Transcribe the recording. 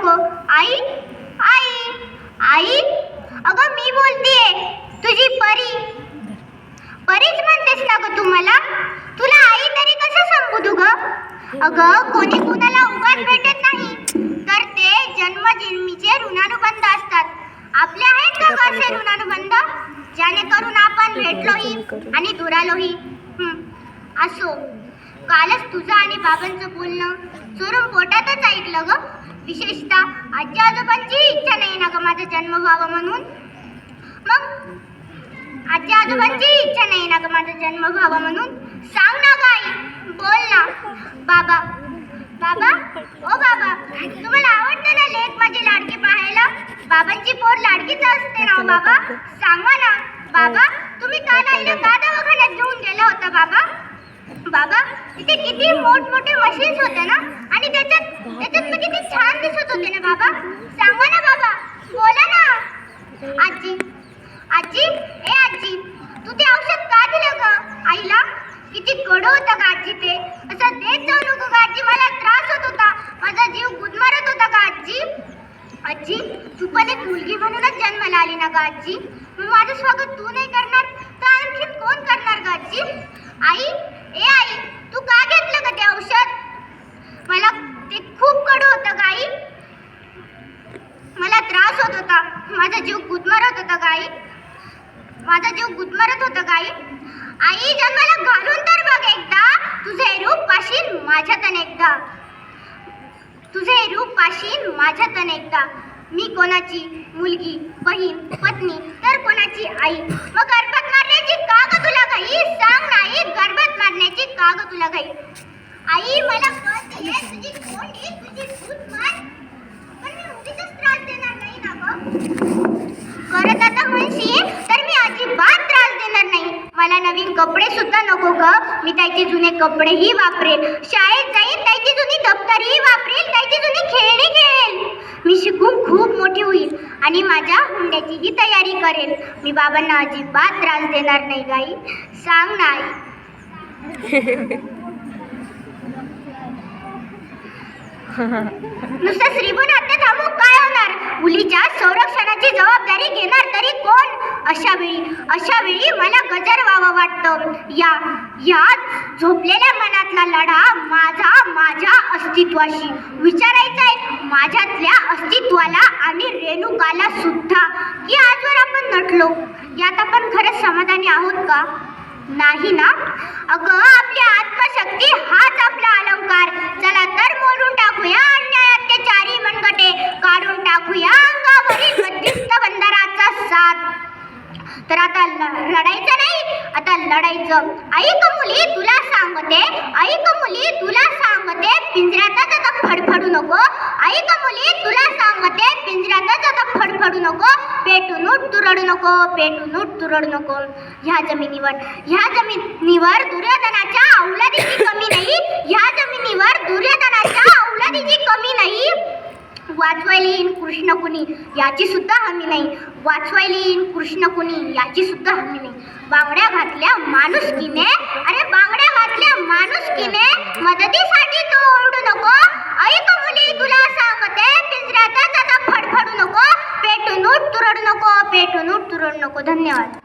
नको. आई आई आई, अगं मी बोलतेय, तुझी परी. परीच म्हणतेस ना ग तू मला? तुला आई तरी कसं संबोधू ग? अगं कोणी कुणाला उगाच भेटत नाही, तर ते जन्मजन्मीचे ऋणानुबंध असतात. आपले आहेत का ग असे ऋणानुबंध, जेणेकरून आपण भेटलोही आणि दुरालोही? असो, कालच तुझं आणि बाबांचं बोलणं चोरून पोटातच ऐकलं ग. विशेषतः आजी आजोबांची इच्छा नाही ना ग माझा जन्म व्हावा म्हणून. मग आजी आजोबांची इच्छा नाही ना ग माझा जन्म व्हावा म्हणून. सांग ना ग आई, बोल ना. बाबा बाबा, ओ बाबा, तुम्हाला आवडतं ना लेक माझी लाडकी पाहायला? बाबांची पोर लाडकीच असते ना बाबा. सांगा ना बाबा, तुम्ही काल आईला का दवाखान्यात घेऊन गेला होता बाबा? बाबा, तिथे किती मोठमोठे मशीन्स होते ना, आणि त्याच्यात किती छान दिसत होते ना बाबा. सांगा ना बाबा, बोला ना. आजी आजी, ए आजी, तू ते औषध का दिलं ग आईला? किती कडू होतं का आजी ते? असं देत जाऊ नको का आजी, मला त्रास होत होता, माझा जीव गुदमरत होता का आजी? आजी, तू पण एक मुलगी म्हणूनच जन्माला आली ना ग आजी. मग माझं स्वागत तू नाही करणार तर आणखीन कोण करणार ग आजी? आई, ए आई, तू का घेतलं ग ते औषध? मला ते खूप कडू होतं ग आई, मला त्रास होत होता, माझा जीव गुदमरत होता ग आई, माझा जीव गुदमरत होता ग आई. आई, जन्माला घालून तर बघ एकदा, तुझे रूप पाशील माझ्यातन एकदा, तुझे रूप पाशील माझ्यातन एकदा. मी कोणाची मुलगी, बहीण, पत्नी, तर कोणाची आई. मग गर्भात मारण्याची का ग तुला घाई? सांग नाही, गर्भात मारण्याची का ग तुला घाई? आई, मला कळतंय तुझी कोंडी, तुझी भूतमाल, पण मी उगीचच त्रास देणार नाही ना ग. परत आता म्हणशील तर मी अजिबात त्रास देणार नाही. मला नवीन कपडे सुद्धा नको ग, मी त्याचे जुने कपडेही वापरेल, शाळेत जाईन त्याची जुनी दप्तरही वापरेल, त्याची जुनी खेळणी खेळेल. मी शिकून खूप मोठी होईल आणि माझ्या हुंड्याचीही तयारी करेल. मी बाबांना अजिबात त्रास देणार नाही गाई. सांग ना आई. नुसतं श्रीबन आता थांबू काय होणार? मुलीच्या संरक्षणाची जबाबदारी घेणार तरी कोण? अशा वेळी मला गजर व्हावं वाटतं. या झोपलेल्या मनातला लढा माझ्या अस्तित्वाशी विचारायचा आहे, माझ्यातल्या अस्तित्वाला आणि रेणुकाला सुद्धा, की आजवर आपण नटलो, यात आपण खरंच समाधानी आहोत का? नाही ना. अगं, आपली आत्मशक्ती हाच आपला अलंकार. चला तर मोडून टाकूया अन्याय अत्याचारी मनगटे, काढून टाकूया अंगावरील बंदिस्त बंदराचा साथ. तर आता रडायचं नाही, आता लढायचं. ऐक मुली तुला सांगते, ऐक मुली तुला सांगते, पिंजऱ्यातच आता फडफडू नको. ऐक मुली तुला सांगते, पिंजऱ्यातच आता फडफडू नको. पेटून उठ तू रडू नको, पेटून उठ तू रडू नको. ह्या जमिनीवर दुर्योधनाच्या औलादीची कमी नाही, ह्या जमिनीवर दुर्योधनाच्या औलादीची कमी नाही. वाचवायला येईन कृष्ण कुणी याची सुद्धा हमी नाही, वाचवायला येईन कृष्ण कुणी याची सुद्धा हमी नाही. बांगड्या घातल्या माणुसकीने, अरे बांगड्या घातल्या माणुसकीने, मदतीसाठी तू ओरडू नको. ऐक मुली तुला सांगते, पिंजऱ्यातच आता फडफडू नको. पेटून उठ तू रडू नको, पेटून उठ तू रडू नको. धन्यवाद.